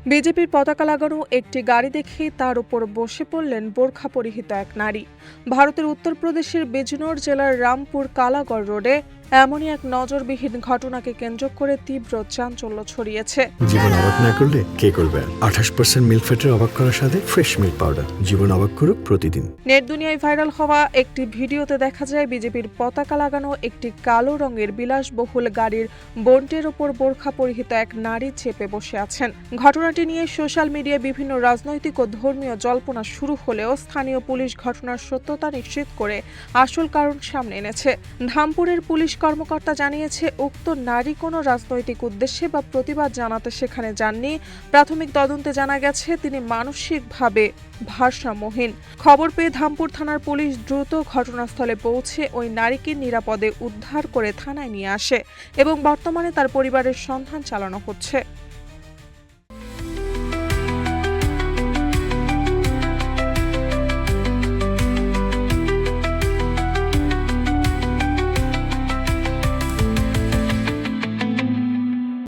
বিজেপির পতাকা লাগানো একটি গাড়ি দেখে তার উপর বসে পড়লেন বোরখা পরিহিত এক নারী। ভারতের উত্তরপ্রদেশের বিজনোর জেলার রামপুর কালাগড় রোডে এমনই এক নজরবিহীন ঘটনাকে কেন্দ্র করে তীব্র চাঞ্চল্য ছড়িয়েছে। জীবন অবাক না করলে কে করবে? 28% মিল্ক ফ্যাটের অবাক করার সাথে ফ্রেশ মিল্ক পাউডার। জীবন অবাক করুক প্রতিদিন। নেট দুনিয়ায় ভাইরাল হওয়া একটি ভিডিওতে দেখা যায় বিজেপির পতাকা লাগানো একটি কালো রঙের বিলাসবহুল গাড়ির বন্টের ওপর বোরখা পরিহিত এক নারী চেপে বসে আছেন। ঘটনাটি নিয়ে সোশ্যাল মিডিয়ায় বিভিন্ন রাজনৈতিক ও ধর্মীয় জল্পনা শুরু হলেও স্থানীয় পুলিশ ঘটনার সত্যতা নিশ্চিত করে আসল কারণ সামনে এনেছে। ধামপুরের পুলিশ কর্মকর্তা জানিয়েছে, উক্ত নারী কোনো রাজনৈতিক উদ্দেশ্যে বা প্রতিবাদ জানাতে সেখানে যাননি। প্রাথমিক তদন্তে জানা গেছে তিনি মানসিকভাবে ভারসাম্যহীন। খবর পেয়ে ধামপুর থানার পুলিশ দ্রুত ঘটনাস্থলে পৌঁছে ওই নারীকে নিরাপদে উদ্ধার করে থানায় নিয়ে আসে এবং বর্তমানে তার পরিবারের সন্ধান চালানো হচ্ছে।